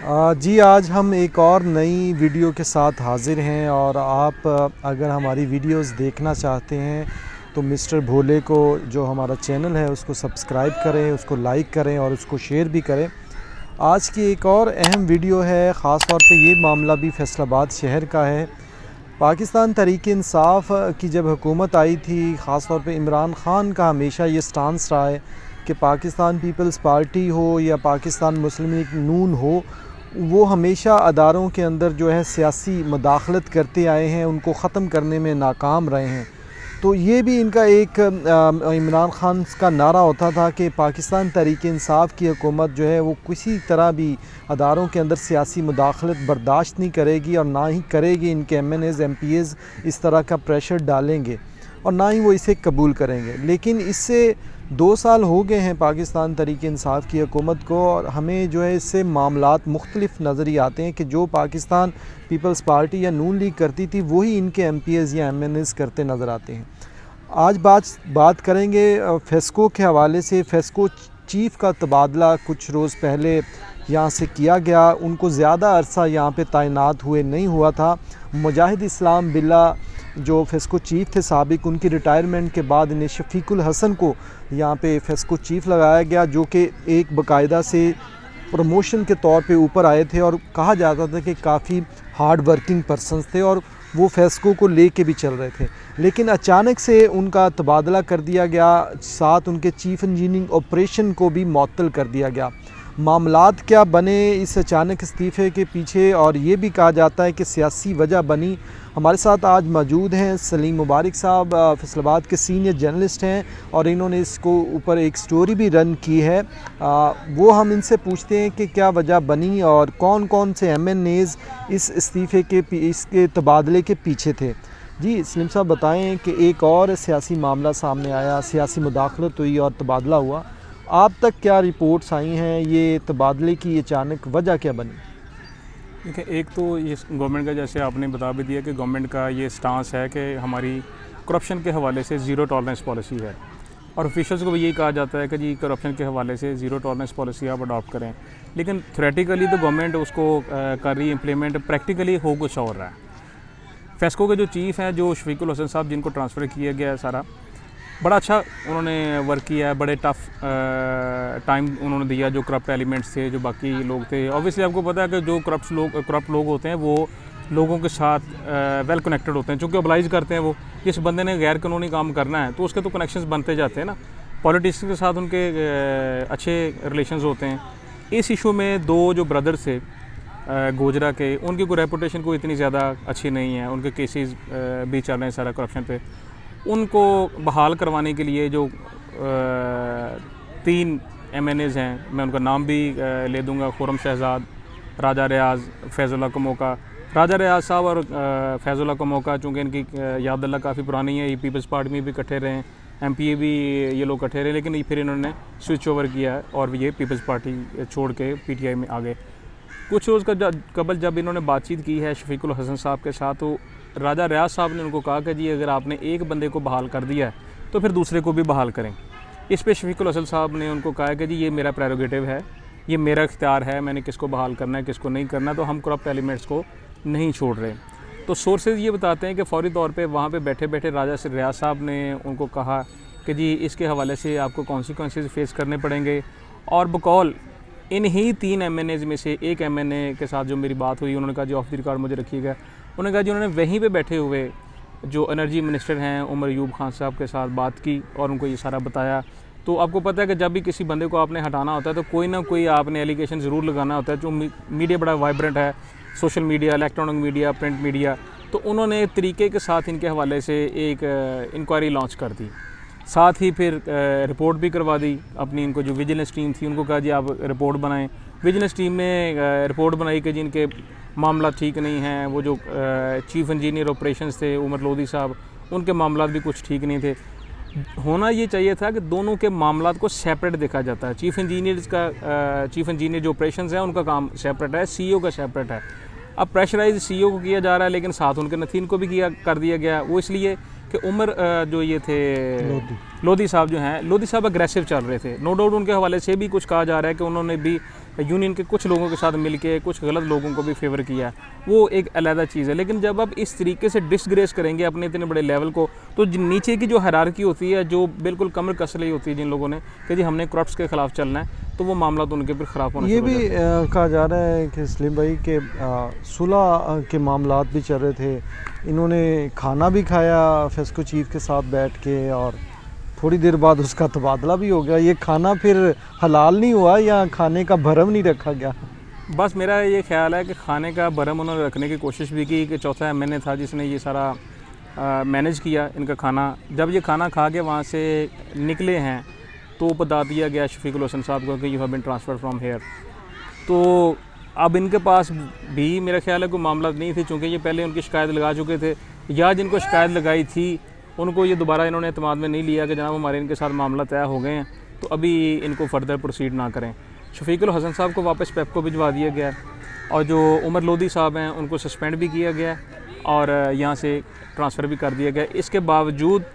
जी आज हम एक और नई वीडियो के साथ हाज़िर हैं और आप अगर हमारी वीडियोस देखना चाहते हैं तो मिस्टर भोले को जो हमारा चैनल है उसको सब्सक्राइब करें, उसको लाइक करें और उसको शेयर भी करें। आज की एक और अहम वीडियो है, ख़ास तौर पे ये मामला भी फैसलाबाद शहर का है। पाकिस्तान तहरीक इंसाफ की जब हुकूमत आई थी, ख़ास तौर पे इमरान ख़ान का हमेशा ये स्टांस रहा है कि पाकिस्तान पीपल्स पार्टी हो या पाकिस्तान मुस्लिम लीग नून हो, वो हमेशा अदारों के अंदर जो है सियासी मुदाखलत करते आए हैं, उनको ख़त्म करने में नाकाम रहे हैं। तो ये भी इनका एक इमरान ख़ान का नारा होता था कि पाकिस्तान तहरीक इंसाफ की हुकूमत जो है वो किसी तरह भी अदारों के अंदर सियासी मुदाखलत बर्दाश्त नहीं करेगी और ना ही करेगी। इनके MNAs MPAs इस तरह का प्रेशर डालेंगे और ना ही वो इसे कबूल करेंगे। लेकिन इससे 2 साल हो गए हैं पाकिस्तान तहरीक इंसाफ की हुकूमत को और हमें जो है इससे मामलात मुख्तलिफ नज़र ही आते हैं कि जो पाकिस्तान पीपल्स पार्टी या नून लीग करती थी वही इनके MPAs या MNAs करते नज़र आते हैं। आज बात करेंगे फेस्को के हवाले से। फेस्को चीफ़ का तबादला कुछ रोज़ पहले यहाँ से किया गया, उनको ज़्यादा अरसा यहाँ पे तैनात हुए नहीं हुआ था। मुजाहिद इस्लाम बिल्ला जो फेस्को चीफ़ थे साबिक, उनकी रिटायरमेंट के बाद इन्हें शफीकुल हसन को यहाँ पे फेस्को चीफ़ लगाया गया, जो कि एक बाकायदा से प्रमोशन के तौर पे ऊपर आए थे और कहा जाता था कि काफ़ी हार्ड वर्किंग पर्सन्स थे और वो फेस्को को ले के भी चल रहे थे। लेकिन अचानक से उनका तबादला कर दिया गया, साथ उनके चीफ़ इंजीनियरिंग ऑपरेशन को भी मुअत्तल कर दिया गया। मामलात क्या बने इस अचानक इस्तीफ़े के पीछे, और ये भी कहा जाता है कि सियासी वजह बनी। हमारे साथ आज मौजूद हैं सलीम मुबारक साहब, फैसलाबाद के सीनियर जर्नलिस्ट हैं और इन्होंने इसको ऊपर एक स्टोरी भी रन की है। वो हम इनसे पूछते हैं कि क्या वजह बनी और कौन कौन से MNAs इस इस्तीफ़े के इसके तबादले के पीछे थे। जी सलीम साहब बताएं कि एक और सियासी मामला सामने आया, सियासी मुदाखलत हुई और तबादला हुआ। आप तक क्या रिपोर्ट्स आई हैं, ये तबादले की अचानक वजह क्या बनी? देखिए, एक तो ये गवर्नमेंट का, जैसे आपने बता भी दिया कि गवर्नमेंट का ये स्टांस है कि हमारी करप्शन के हवाले से ज़ीरो टॉलरेंस पॉलिसी है और ऑफिशियल्स को भी यही कहा जाता है कि जी करप्शन के हवाले से ज़ीरो टॉलरेंस पॉलिसी आप अडॉप्ट करें। लेकिन थ्योरेटिकली तो गवर्नमेंट उसको कर रही है इम्प्लीमेंट, प्रैक्टिकली हो कुछ और रहा है। फेस्को के जो चीफ़ हैं, जो शफीकुल हसन साहब, जिनको ट्रांसफ़र किया गया है सारा, बड़ा अच्छा उन्होंने वर्क किया है। बड़े टफ़ टाइम उन्होंने दिया जो करप्ट एलिमेंट्स थे, जो बाकी लोग थे। ऑब्वियसली आपको पता है कि जो करप्ट लोग होते हैं वो लोगों के साथ वेल कनेक्टेड होते हैं, चूँकि ओबलाइज करते हैं। वो जिस बंदे ने गैर कानूनी काम करना है तो उसके तो कनेक्शंस बनते जाते हैं ना। पॉलिटिशियन के साथ उनके अच्छे रिलेशंस होते हैं। इस इशू में दो जो ब्रदर्स थे गोजरा के, उनकी कोई रेपुटेशन कोई इतनी ज़्यादा अच्छी नहीं है। उनके केसेस भी चल रहे हैं सारा करप्शन पे। उनको बहाल करवाने के लिए जो 3 MNAs हैं, मैं उनका नाम भी ले दूंगा, खुरम शहजाद, राजा रियाज, फैज़ुल्लाह कमोका। राजा रियाज साहब और फैज़ुल्लाह कमोका, चूँकि इनकी यादल्ला काफ़ी पुरानी है, ये पीपल्स पार्टी में भी इकट्ठे रहे, MPA भी ये लोग इकट्ठे रहे, लेकिन फिर इन्होंने स्विच ओवर किया है और ये पीपल्स पार्टी छोड़ के PTI में आ गए। कुछ रोज़ का कबल जब इन्होंने बातचीत की है शफीकुल हसन साहब के साथ, तो राजा रियाज साहब ने उनको कहा कि जी अगर आपने एक बंदे को बहाल कर दिया है तो फिर दूसरे को भी बहाल करें। इस पे शफीकुल हसन साहब ने उनको कहा कि जी ये मेरा प्रेरोगेटिव है, ये मेरा इख्तियार है, मैंने किसको बहाल करना है किसको नहीं करना, तो हम करप्ट एलिमेंट्स को नहीं छोड़ रहे। तो सोर्सेज ये बताते हैं कि फ़ौरी तौर पे वहाँ पे बैठे बैठे राजा रियाज साहब ने उनको कहा कि जी इसके हवाले से आपको कॉन्सिक्वेंसेस फेस करने पड़ेंगे। और बकौल इन्हीं 3 MNAs में से एक MNA के साथ जो मेरी बात हुई, उन्होंने कहा जी ऑफ द रिकॉर्ड मुझे रखिएगा। उन्होंने कहा जी उन्होंने वहीं पे बैठे हुए जो एनर्जी मिनिस्टर हैं उमर अयूब खान साहब के साथ बात की और उनको ये सारा बताया। तो आपको पता है कि जब भी किसी बंदे को आपने हटाना होता है तो कोई ना कोई आपने एलिगेशन ज़रूर लगाना होता है। जो मीडिया बड़ा वाइब्रेंट है, social media, electronic media, print media, तो उन्होंने तरीके के साथ इनके हवाले से एक इंक्वायरी लॉन्च कर दी। साथ ही फिर रिपोर्ट भी करवा दी अपनी। इनको जो विजिलेंस टीम थी उनको कहा जी आप रिपोर्ट बनाएं। विजिलेंस टीम ने रिपोर्ट बनाई कि जिनके मामला ठीक नहीं हैं। वो जो चीफ़ इंजीनियर ऑपरेशंस थे उमर लोधी साहब, उनके मामला भी कुछ ठीक नहीं थे। होना ये चाहिए था कि दोनों के मामला को सेपरेट देखा जाता है। चीफ़ इंजीनियर जो ऑपरेशंस हैं उनका काम सेपरेट है, CEO का सेपरेट है। अब प्रेशराइज CEO को किया जा रहा है, लेकिन साथ उनके नथीन को भी कर दिया गया। वो इसलिए कि उमर जो ये थे लोधी साहब जो हैं, लोधी साहब अग्रेसिव चल रहे थे। नो डाउट उनके हवाले से भी कुछ कहा जा रहा है कि उन्होंने भी यूनियन के कुछ लोगों के साथ मिलके कुछ गलत लोगों को भी फेवर किया, वो एक अलग चीज़ है। लेकिन जब आप इस तरीके से डिसग्रेस करेंगे अपने इतने बड़े लेवल को, तो नीचे की जो हायरार्की होती है, जो बिल्कुल कमर कस रही होती है जिन लोगों ने कि जी हमने करप्ट्स के ख़िलाफ़ चलना है, तो वो मामला तो उनके फिर ख़राब होना ये शुरू हो भी जाता है। कहा जा रहा है कि सलीम भाई के सुलह के मामलात भी चल रहे थे, इन्होंने खाना भी खाया फेस्को चीफ के साथ बैठ के और थोड़ी देर बाद उसका तबादला भी हो गया। ये खाना फिर हलाल नहीं हुआ या खाने का भरम नहीं रखा गया? बस मेरा ये ख्याल है कि खाने का भरम उन्होंने रखने की कोशिश भी की कि चौथा एमएनए था जिसने ये सारा मैनेज किया इनका खाना। जब ये खाना खा के वहाँ से निकले हैं तो बता दिया गया शफीकुल हसन साहब को कि you have been transfer from here. तो अब इनके पास भी मेरा ख्याल है कोई मामला नहीं थे, चूँकि ये पहले उनकी शिकायत लगा चुके थे, या जिनको शिकायत लगाई थी उनको ये दोबारा इन्होंने एतमाद में नहीं लिया कि जनाब हमारे इनके साथ मामला तय हो गए हैं, तो अभी इनको फर्दर प्रोसीड ना करें। शफीकुल हसन साहब को वापस पेप्को भिजवा दिया गया, और जो उमर लोधी साहब हैं उनको सस्पेंड भी किया गया और यहाँ से ट्रांसफ़र भी कर दिया गया। इसके बावजूद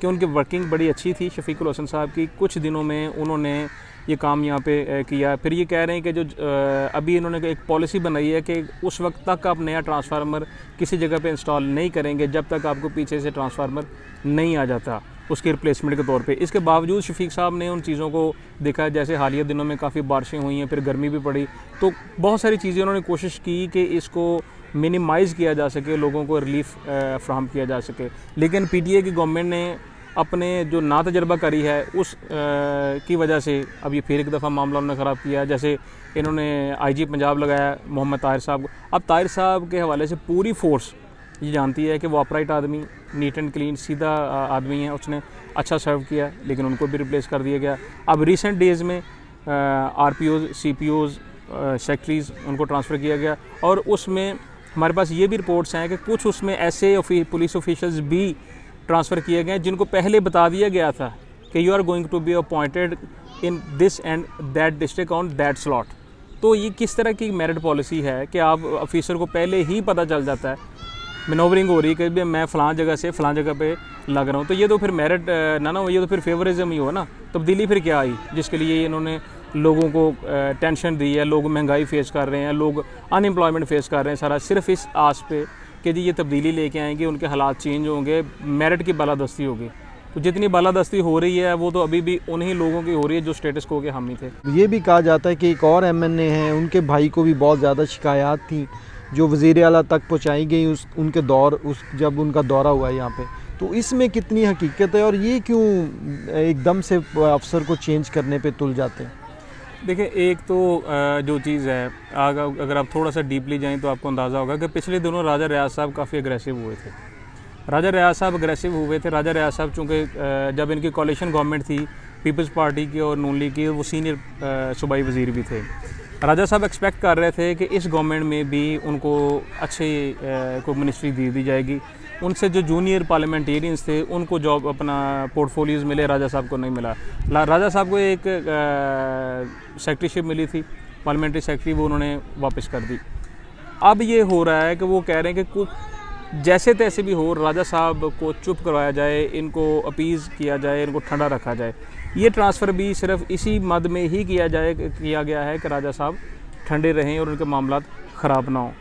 कि उनकी वर्किंग बड़ी अच्छी थी शफीकुल हसन साहब की, कुछ दिनों में उन्होंने ये काम यहाँ पे किया। फिर ये कह रहे हैं कि जो अभी इन्होंने एक पॉलिसी बनाई है कि उस वक्त तक आप नया ट्रांसफार्मर किसी जगह पे इंस्टॉल नहीं करेंगे जब तक आपको पीछे से ट्रांसफार्मर नहीं आ जाता उसके रिप्लेसमेंट के तौर पे। इसके बावजूद शफीक साहब ने उन चीज़ों को देखा, जैसे हालिया दिनों में काफ़ी बारिशें हुई हैं, फिर गर्मी भी पड़ी, तो बहुत सारी चीज़ें उन्होंने कोशिश की कि इसको मिनिमाइज़ किया जा सके, लोगों को रिलीफ फ्राहम किया जा सके। लेकिन पीटीआई की गवर्नमेंट ने अपने जो ना तजर्बाकारी है उस की वजह से अब ये फिर एक दफ़ा मामला उन्होंने ख़राब किया। जैसे इन्होंने आईजी पंजाब लगाया मोहम्मद ताहिर साहब को। अब ताहिर साहब के हवाले से पूरी फोर्स ये जानती है कि वो अपराइट आदमी, नीट एंड क्लीन, सीधा आदमी है, उसने अच्छा सर्व किया, लेकिन उनको भी रिप्लेस कर दिया गया। अब रिसेंट डेज़ में आरपीओज़, सीपीओज़, सेक्रेटरीज़ उनको ट्रांसफ़र किया गया, और उसमें हमारे पास ये भी रिपोर्ट्स हैं कि कुछ उसमें ऐसे पुलिस ऑफिशल्स भी ट्रांसफ़र किए गए जिनको पहले बता दिया गया था कि you are going to be appointed in this and that district on that slot. तो ये किस तरह की मेरिट पॉलिसी है कि आप ऑफिसर को पहले ही पता चल जाता है, मनोवरिंग हो रही है कि मैं फ़लाँ जगह से फ़लाँ जगह पे लग रहा हूँ, तो ये तो फिर मेरिट ना हो, ये तो फिर फेवरिज्म ही हो ना। तब्दीली फिर क्या आई जिसके लिए इन्होंने लोगों को टेंशन दी है, लोग महंगाई फेस कर रहे हैं, लोग अनएम्प्लॉयमेंट फेस कर रहे हैं, सारा सिर्फ इस आस पे कि जी ये तब्दीली लेके आएंगे, उनके हालात चेंज होंगे, मेरिट की बालादस्ती होगी। तो जितनी बालादस्ती हो रही है वो तो अभी भी उन्हीं लोगों की हो रही है जो स्टेटस को के हामी थे। ये भी कहा जाता है कि एक और एमएनए हैं, उनके भाई को भी बहुत ज़्यादा शिकायत थी जो वज़ीर आला तक पहुँचाई गई उनके जब उनका दौरा हुआ यहाँ पे। तो इसमें कितनी हकीकत है और ये क्यों एकदम से अफसर को चेंज करने पे तुल जाते हैं? देखिए, एक तो जो चीज़ है, अगर आप थोड़ा सा डीपली जाएं तो आपको अंदाज़ा होगा कि पिछले दिनों राजा रियाज साहब काफ़ी अग्रेसिव हुए थे। राजा रियाज साहब राजा रियाज साहब चूँकि जब इनकी कोalition गवर्नमेंट थी पीपल्स पार्टी की और नून लीग की, वो सीनियर सूबाई वज़ीर भी थे। राजा साहब एक्सपेक्ट कर रहे थे कि इस गवर्नमेंट में भी उनको अच्छे को मिनिस्ट्री दी जाएगी, उनसे जो जूनियर पार्लियामेंटेरियंस थे उनको जॉब अपना पोर्टफोलियोज़ मिले, राजा साहब को नहीं मिला। राजा साहब को एक सेक्रेटरीशिप मिली थी, पार्लियामेंट्री सेक्रेटरी, वो उन्होंने वापस कर दी। अब ये हो रहा है कि वो कह रहे हैं कि कुछ जैसे तैसे भी हो राजा साहब को चुप करवाया जाए, इनको अपीज़ किया जाए, इनको ठंडा रखा जाए। ये ट्रांसफ़र भी सिर्फ इसी मद में ही किया गया है कि राजा साहब ठंडे रहें और उनके मामला ख़राब ना हो।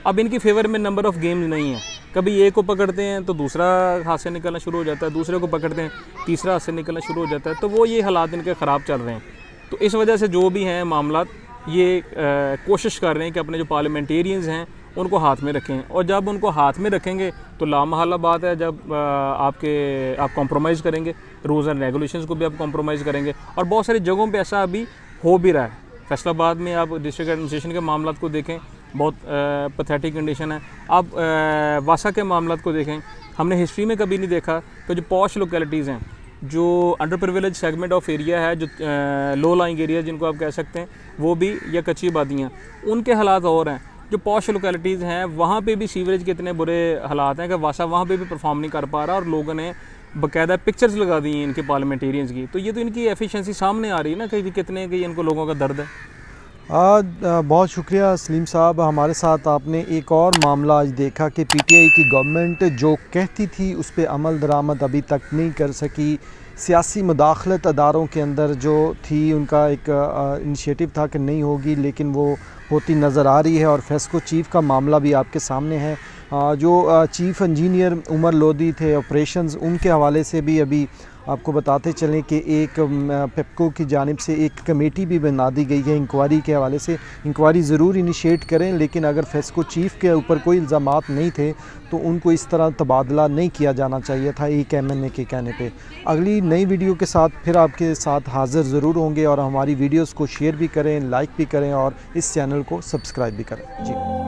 अब इनकी फेवर में नंबर ऑफ़ गेम्स नहीं है, कभी एक को पकड़ते हैं तो दूसरा हाथ से निकलना शुरू हो जाता है, दूसरे को पकड़ते हैं तीसरा हाथ से निकलना शुरू हो जाता है, तो वो ये हालात इनके ख़राब चल रहे हैं। तो इस वजह से जो भी हैं मामला, ये कोशिश कर रहे हैं कि अपने जो पार्लियामेंटेरियंस हैं उनको हाथ में रखें, और जब उनको हाथ में रखेंगे तो लामहला बात है जब आप कॉम्प्रोमाइज़ करेंगे, रूल्स एंड रेगुलेशंस को भी आप कॉम्प्रोमाइज़ करेंगे। और बहुत सारी जगहों पे ऐसा अभी हो भी रहा है। फैसलाबाद में आप डिस्ट्रिक्ट एडमिनिस्ट्रेशन के मामला को देखें, बहुत पैथेटिक कंडीशन है। आप वासा के मामला को देखें, हमने हिस्ट्री में कभी नहीं देखा कि जो पॉश लोकेलिटीज़ हैं, जो under privilege segment of area है, जो लो लाइंग एरिया जिनको आप कह सकते हैं, वो भी, या कच्ची आबादियाँ, उनके हालात और हैं। जो पॉश लोकेलिटीज़ हैं वहाँ पे भी सीवरेज के इतने बुरे हालात हैं कि वासा वहाँ पे भी परफॉर्म नहीं कर पा रहा, और लोगों ने बाकायदा पिक्चर्स लगा दी हैं इनके पार्लियामेंटेरियंस की। तो ये तो इनकी एफिशिएंसी सामने आ रही है ना कि कितने कि इनको लोगों का दर्द है। बहुत शुक्रिया सलीम साहब, हमारे साथ आपने एक और मामला आज देखा कि पीटीआई की गवर्नमेंट जो कहती थी उस पर अमल दरामद अभी तक नहीं कर सकी। सियासी मुदाखलत अदारों के अंदर जो थी, उनका एक इनिशिएटिव था कि नहीं होगी, लेकिन वो होती नज़र आ रही है। और फेस्को चीफ़ का मामला भी आपके सामने है। जो चीफ़ इंजीनियर उमर लोधी थे ऑपरेशंस, उनके हवाले से भी अभी आपको बताते चलें कि एक पेप्को की जानिब से एक कमेटी भी बना दी गई है इंक्वायरी के हवाले से। इंक्वायरी ज़रूर इनिशिएट करें, लेकिन अगर फेस्को चीफ़ के ऊपर कोई इल्ज़ामात नहीं थे तो उनको इस तरह तबादला नहीं किया जाना चाहिए था एक MNA के कहने पे। अगली नई वीडियो के साथ फिर आपके साथ हाज़िर ज़रूर होंगे, और हमारी वीडियोज़ को शेयर भी करें, लाइक भी करें और इस चैनल को सब्सक्राइब भी करें। जी।